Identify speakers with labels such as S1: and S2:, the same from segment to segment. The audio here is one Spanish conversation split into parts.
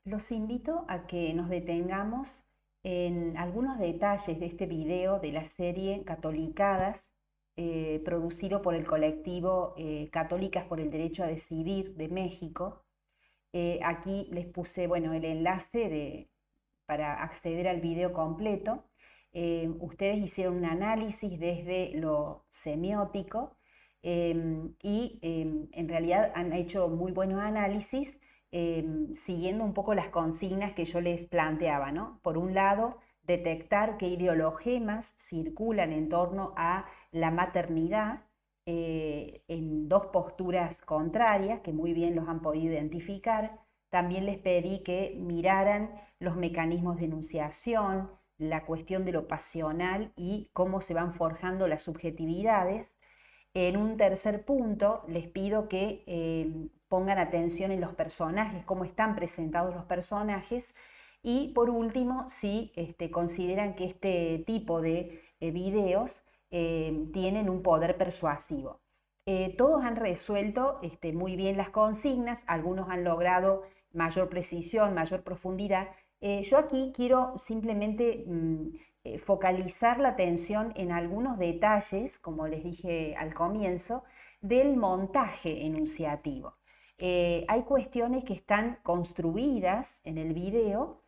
S1: Los invito a que nos detengamos en algunos detalles de este video de la serie Catolicadas, producido por el colectivo Católicas por el Derecho a Decidir de México. Aquí les puse, bueno, el enlace para acceder al video completo. Ustedes hicieron un análisis desde lo semiótico y en realidad han hecho muy buenos análisis siguiendo un poco las consignas que yo les planteaba, ¿no? Por un lado, detectar qué ideologemas circulan en torno a la maternidad en dos posturas contrarias, que muy bien los han podido identificar. También les pedí que miraran los mecanismos de enunciación, la cuestión de lo pasional y cómo se van forjando las subjetividades. En un tercer punto, les pido que pongan atención en los personajes, cómo están presentados los personajes. Y por último, si consideran que este tipo de videos tienen un poder persuasivo. Todos han resuelto muy bien las consignas, algunos han logrado mayor precisión, mayor profundidad. Yo aquí quiero simplemente focalizar la atención en algunos detalles, como les dije al comienzo, del montaje enunciativo. Hay cuestiones que están construidas en el video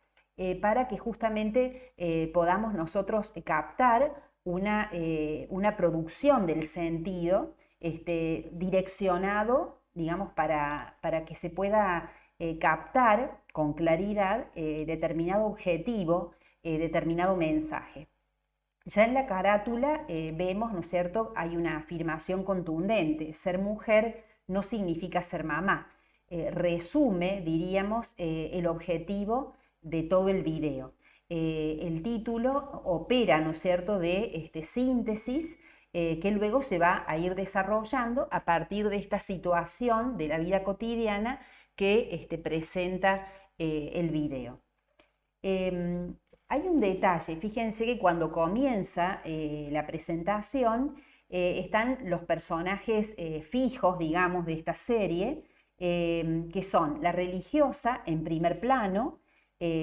S1: para que justamente podamos nosotros captar una producción del sentido direccionado, digamos, para que se pueda captar con claridad determinado objetivo, determinado mensaje. Ya en la carátula vemos, ¿no es cierto?, hay una afirmación contundente: ser mujer no significa ser mamá. Resume, diríamos, el objetivo de todo el video. El título opera, ¿no es cierto?, de síntesis que luego se va a ir desarrollando a partir de esta situación de la vida cotidiana que presenta el video. Hay un detalle, fíjense que cuando comienza la presentación están los personajes fijos, digamos, de esta serie, que son la religiosa en primer plano,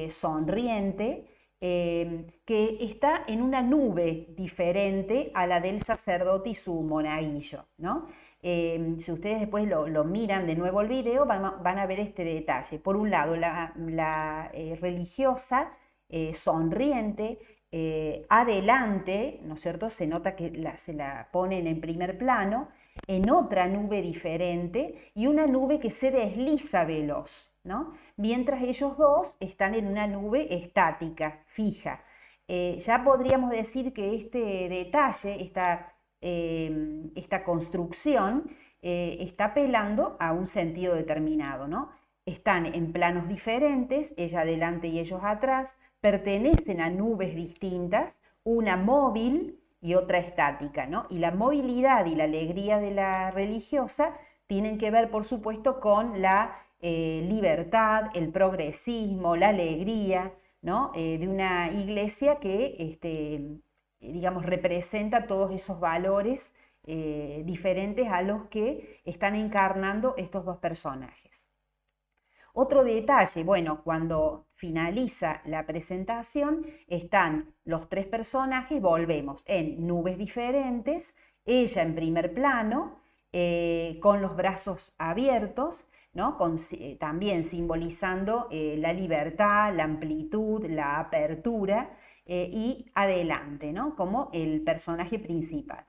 S1: sonriente, que está en una nube diferente a la del sacerdote y su monaguillo, ¿no? Si ustedes después lo miran de nuevo el video, van a ver este detalle. Por un lado, la religiosa sonriente, adelante, ¿no es cierto? Se nota que se la ponen en primer plano, en otra nube diferente y una nube que se desliza veloz, ¿no? Mientras ellos dos están en una nube estática, fija. Ya podríamos decir que este detalle, esta construcción, está apelando a un sentido determinado, ¿no? Están en planos diferentes, ella adelante y ellos atrás, pertenecen a nubes distintas, una móvil y otra estática, ¿no? Y la movilidad y la alegría de la religiosa tienen que ver, por supuesto, con la libertad, el progresismo, la alegría, ¿no? De una iglesia que, digamos, representa todos esos valores diferentes a los que están encarnando estos dos personajes. Otro detalle, bueno, cuando finaliza la presentación, están los tres personajes, volvemos en nubes diferentes, ella en primer plano, con los brazos abiertos, ¿no? También simbolizando la libertad, la amplitud, la apertura, y adelante, ¿no? Como el personaje principal.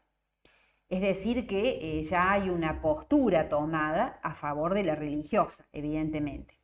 S1: Es decir, que ya hay una postura tomada a favor de la religiosa, evidentemente.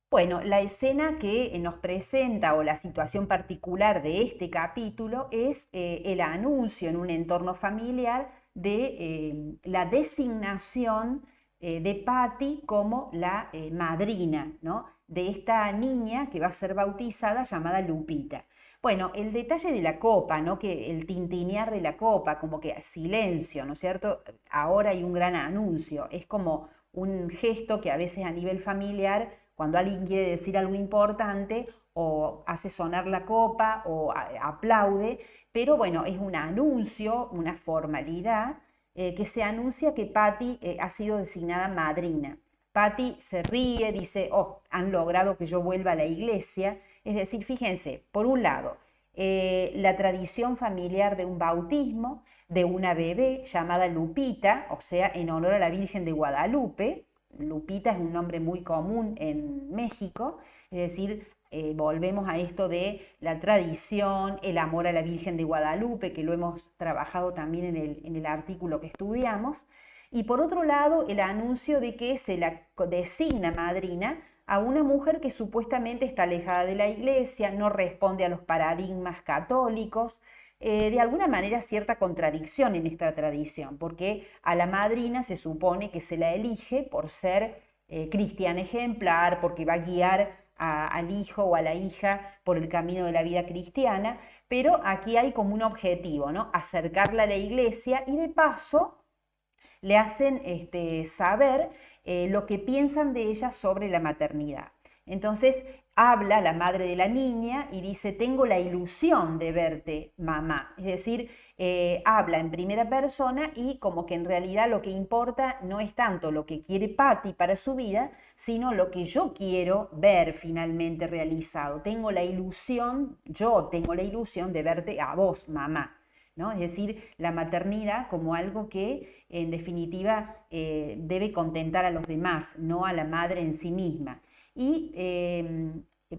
S1: Bueno, la escena que nos presenta o la situación particular de este capítulo es el anuncio en un entorno familiar de la designación de Patty como la madrina, ¿no?, de esta niña que va a ser bautizada llamada Lupita. Bueno, el detalle de la copa, ¿no?, que el tintinear de la copa, como que silencio, ¿no es cierto? Ahora hay un gran anuncio, es como un gesto que a veces a nivel familiar, cuando alguien quiere decir algo importante, o hace sonar la copa o aplaude, pero bueno, es un anuncio, una formalidad que se anuncia que Patty ha sido designada madrina. Patty se ríe, dice, oh, han logrado que yo vuelva a la iglesia. Es decir, fíjense, por un lado, la tradición familiar de un bautismo de una bebé llamada Lupita, o sea, en honor a la Virgen de Guadalupe. Lupita es un nombre muy común en México, es decir, volvemos a esto de la tradición, el amor a la Virgen de Guadalupe, que lo hemos trabajado también en el artículo que estudiamos. Y por otro lado, el anuncio de que se la designa madrina a una mujer que supuestamente está alejada de la iglesia, no responde a los paradigmas católicos, de alguna manera cierta contradicción en esta tradición, porque a la madrina se supone que se la elige por ser cristiana ejemplar, porque va a guiar al hijo o a la hija por el camino de la vida cristiana, pero aquí hay como un objetivo, ¿no? Acercarla a la iglesia y de paso le hacen saber lo que piensan de ella sobre la maternidad. Entonces habla la madre de la niña y dice, tengo la ilusión de verte, mamá. Es decir, habla en primera persona y como que en realidad lo que importa no es tanto lo que quiere Patty para su vida, sino lo que yo quiero ver finalmente realizado. Yo tengo la ilusión de verte a vos, mamá. ¿No? Es decir, la maternidad como algo que en definitiva debe contentar a los demás, no a la madre en sí misma. Y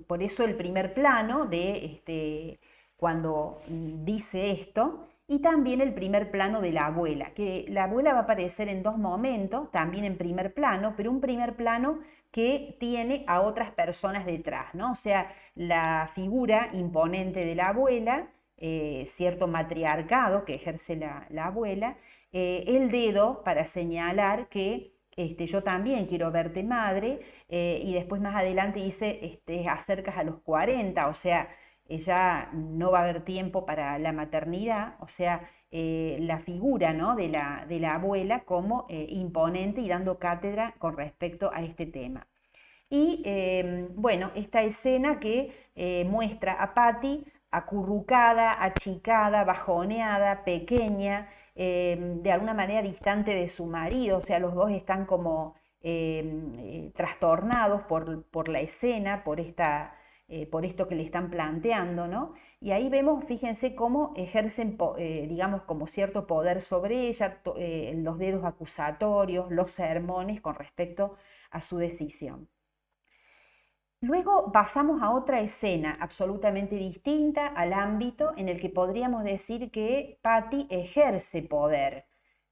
S1: por eso el primer plano de cuando dice esto, y también el primer plano de la abuela, que la abuela va a aparecer en dos momentos, también en primer plano, pero un primer plano que tiene a otras personas detrás, ¿no? O sea, la figura imponente de la abuela, cierto matriarcado que ejerce la abuela, el dedo para señalar que yo también quiero verte madre, y después más adelante dice, acercas a los 40, o sea, ya no va a haber tiempo para la maternidad, o sea, la figura, ¿no? de la abuela como imponente y dando cátedra con respecto a este tema. Y bueno, esta escena que muestra a Patty acurrucada, achicada, bajoneada, pequeña, de alguna manera distante de su marido, o sea, los dos están como trastornados por la escena, por esto que le están planteando, ¿no? Y ahí vemos, fíjense cómo ejercen, digamos, como cierto poder sobre ella, los dedos acusatorios, los sermones con respecto a su decisión. Luego pasamos a otra escena absolutamente distinta al ámbito en el que podríamos decir que Patty ejerce poder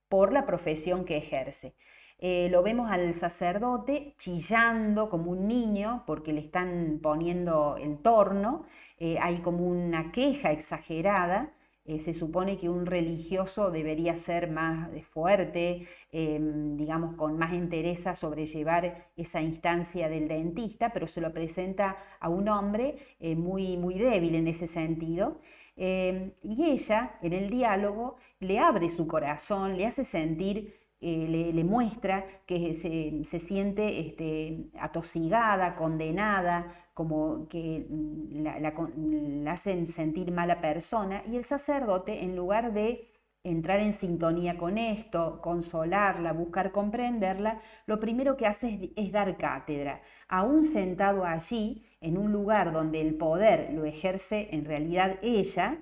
S1: por la profesión que ejerce. Lo vemos al sacerdote chillando como un niño porque le están poniendo el torno, hay como una queja exagerada. Se supone que un religioso debería ser más fuerte, digamos, con más entereza sobrellevar esa instancia del dentista, pero se lo presenta a un hombre muy, muy débil en ese sentido. Y ella, en el diálogo, le abre su corazón, le hace sentir, le muestra que se siente atosigada, condenada, como que la hacen sentir mala persona, y el sacerdote, en lugar de entrar en sintonía con esto, consolarla, buscar comprenderla, lo primero que hace es dar cátedra. Aún sentado allí, en un lugar donde el poder lo ejerce en realidad ella,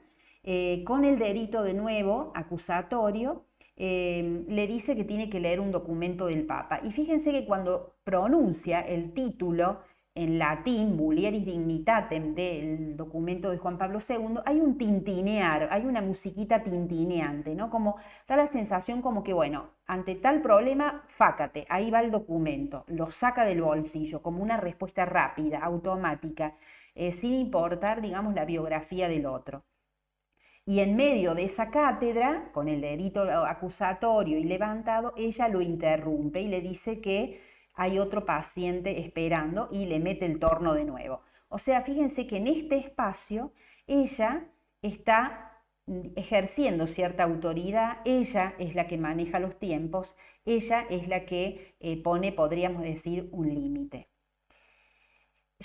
S1: con el dedito de nuevo acusatorio, le dice que tiene que leer un documento del Papa. Y fíjense que cuando pronuncia el título en latín, Mulieris Dignitatem, del documento de Juan Pablo II, hay un tintinear, hay una musiquita tintineante, ¿no? Como da la sensación como que, bueno, ante tal problema, fácate, ahí va el documento, lo saca del bolsillo, como una respuesta rápida, automática, sin importar, digamos, la biografía del otro. Y en medio de esa cátedra, con el dedito acusatorio y levantado, ella lo interrumpe y le dice que hay otro paciente esperando y le mete el torno de nuevo. O sea, fíjense que en este espacio ella está ejerciendo cierta autoridad, ella es la que maneja los tiempos, ella es la que pone, podríamos decir, un límite.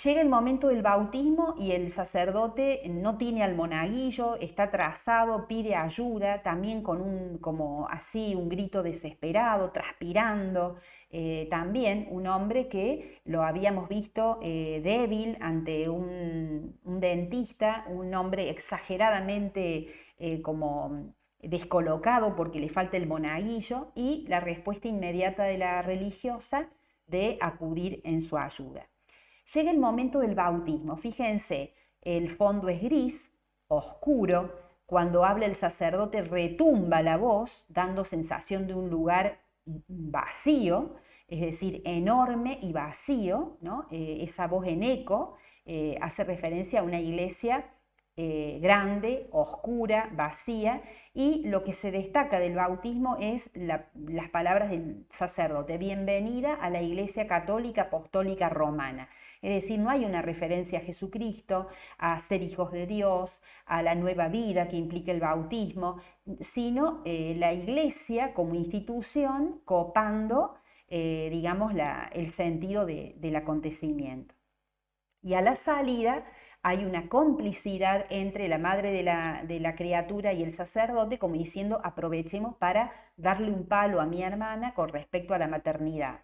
S1: Llega el momento del bautismo y el sacerdote no tiene al monaguillo, está atrasado, pide ayuda, también con como así un grito desesperado, transpirando, también un hombre que lo habíamos visto débil ante un dentista, un hombre exageradamente como descolocado porque le falta el monaguillo, y la respuesta inmediata de la religiosa de acudir en su ayuda. Llega el momento del bautismo. Fíjense, el fondo es gris, oscuro. Cuando habla el sacerdote retumba la voz, dando sensación de un lugar vacío, es decir, enorme y vacío, ¿no? Esa voz en eco hace referencia a una iglesia grande, oscura, vacía, y lo que se destaca del bautismo es las palabras del sacerdote: bienvenida a la Iglesia Católica Apostólica Romana. Es decir, no hay una referencia a Jesucristo, a ser hijos de Dios, a la nueva vida que implica el bautismo, sino la Iglesia como institución copando, digamos, el sentido del acontecimiento. Y a la salida hay una complicidad entre la madre de la criatura y el sacerdote, como diciendo: aprovechemos para darle un palo a mi hermana con respecto a la maternidad.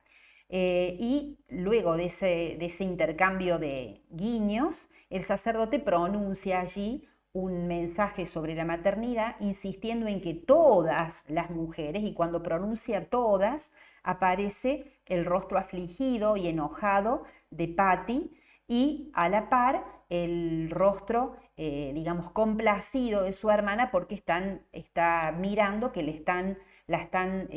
S1: Y luego de ese intercambio de guiños, el sacerdote pronuncia allí un mensaje sobre la maternidad, insistiendo en que todas las mujeres, y cuando pronuncia todas, aparece el rostro afligido y enojado de Patty, y a la par el rostro, digamos, complacido de su hermana, porque está mirando que la están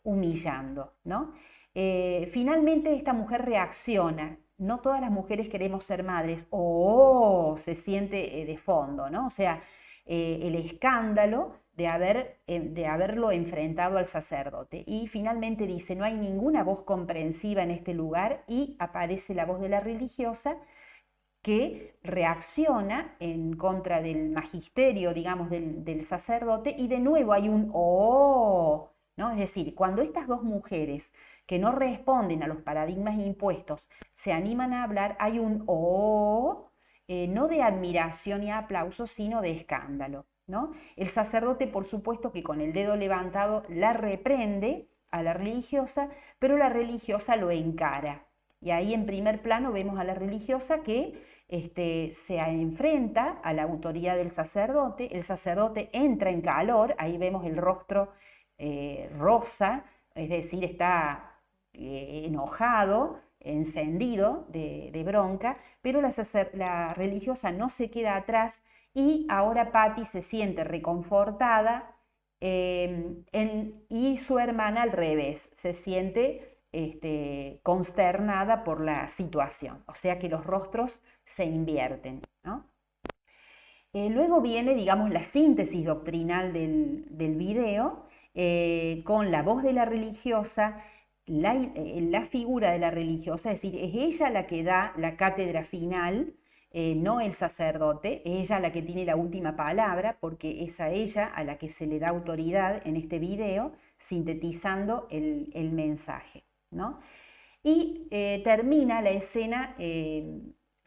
S1: humillando, ¿no? Finalmente esta mujer reacciona. No todas las mujeres queremos ser madres. ¡Oh! Se siente de fondo, ¿no? O sea, el escándalo de haberlo enfrentado al sacerdote. Y finalmente dice: no hay ninguna voz comprensiva en este lugar, y aparece la voz de la religiosa, que reacciona en contra del magisterio, digamos, del sacerdote, y de nuevo hay un ¡oh! ¿No? Es decir, cuando estas dos mujeres que no responden a los paradigmas impuestos se animan a hablar, hay un ¡oh! No de admiración y aplauso, sino de escándalo, ¿no? El sacerdote, por supuesto, que con el dedo levantado la reprende a la religiosa, pero la religiosa lo encara. Y ahí en primer plano vemos a la religiosa que se enfrenta a la autoridad del sacerdote. El sacerdote entra en calor, ahí vemos el rostro rosa, es decir, está enojado, encendido de bronca, pero la religiosa no se queda atrás, y ahora Patty se siente reconfortada, y su hermana al revés, se siente consternada por la situación. O sea que los rostros se invierten, ¿no? Luego viene, digamos, la síntesis doctrinal del video, con la voz de la religiosa, la figura de la religiosa, es decir, es ella la que da la cátedra final, no el sacerdote, es ella la que tiene la última palabra, porque es a ella a la que se le da autoridad en este video, sintetizando el mensaje, ¿no? Y termina la escena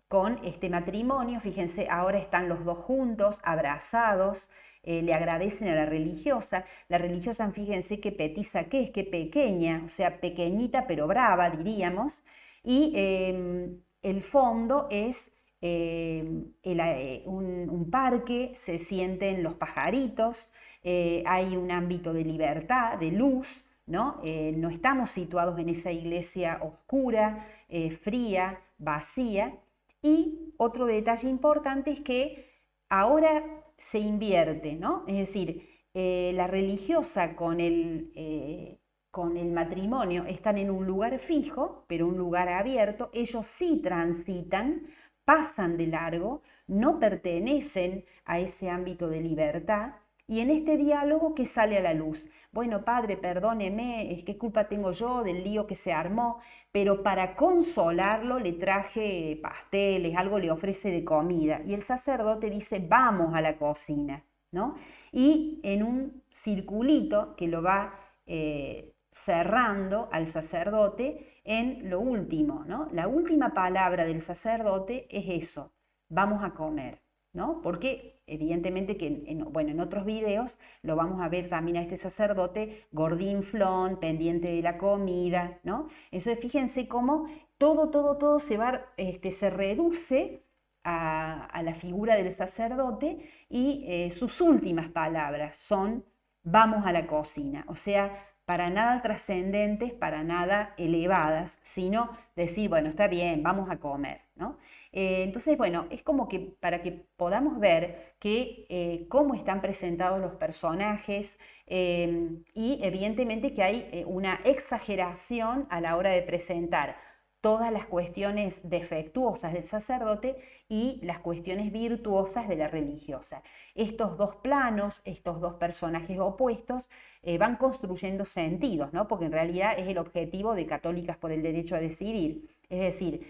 S1: con este matrimonio. Fíjense, ahora están los dos juntos, abrazados, le agradecen a la religiosa. La religiosa, fíjense qué petiza que es, qué pequeña, o sea, pequeñita pero brava, diríamos. Y el fondo es un parque, se sienten los pajaritos, hay un ámbito de libertad, de luz, ¿no? No estamos situados en esa iglesia oscura, fría, vacía. Y otro detalle importante es que ahora se invierte, ¿no? Es decir, la religiosa con el matrimonio están en un lugar fijo, pero un lugar abierto. Ellos sí transitan, pasan de largo, no pertenecen a ese ámbito de libertad. Y en este diálogo, ¿qué sale a la luz? Bueno, padre, perdóneme, ¿qué culpa tengo yo del lío que se armó? Pero para consolarlo le traje pasteles, algo le ofrece de comida. Y el sacerdote dice: vamos a la cocina, ¿no? Y en un circulito que lo va cerrando al sacerdote en lo último, ¿no? La última palabra del sacerdote es eso: vamos a comer, ¿no? Porque evidentemente que bueno, en otros videos lo vamos a ver también a este sacerdote gordinflón, pendiente de la comida, ¿no? Entonces fíjense cómo todo se reduce a la figura del sacerdote y sus últimas palabras son vamos a la cocina, o sea, para nada trascendentes, para nada elevadas, sino decir, bueno, está bien, vamos a comer, ¿no? Entonces, bueno, es como que para que podamos ver que, cómo están presentados los personajes y evidentemente que hay una exageración a la hora de presentar todas las cuestiones defectuosas del sacerdote y las cuestiones virtuosas de la religiosa. Estos dos planos, estos dos personajes opuestos, van construyendo sentidos, ¿no? Porque en realidad es el objetivo de Católicas por el Derecho a Decidir. Es decir,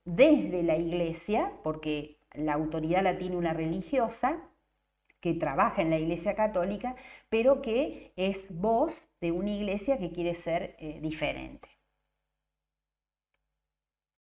S1: desde la Iglesia, porque la autoridad la tiene una religiosa, que trabaja en la Iglesia Católica, pero que es voz de una iglesia que quiere ser diferente.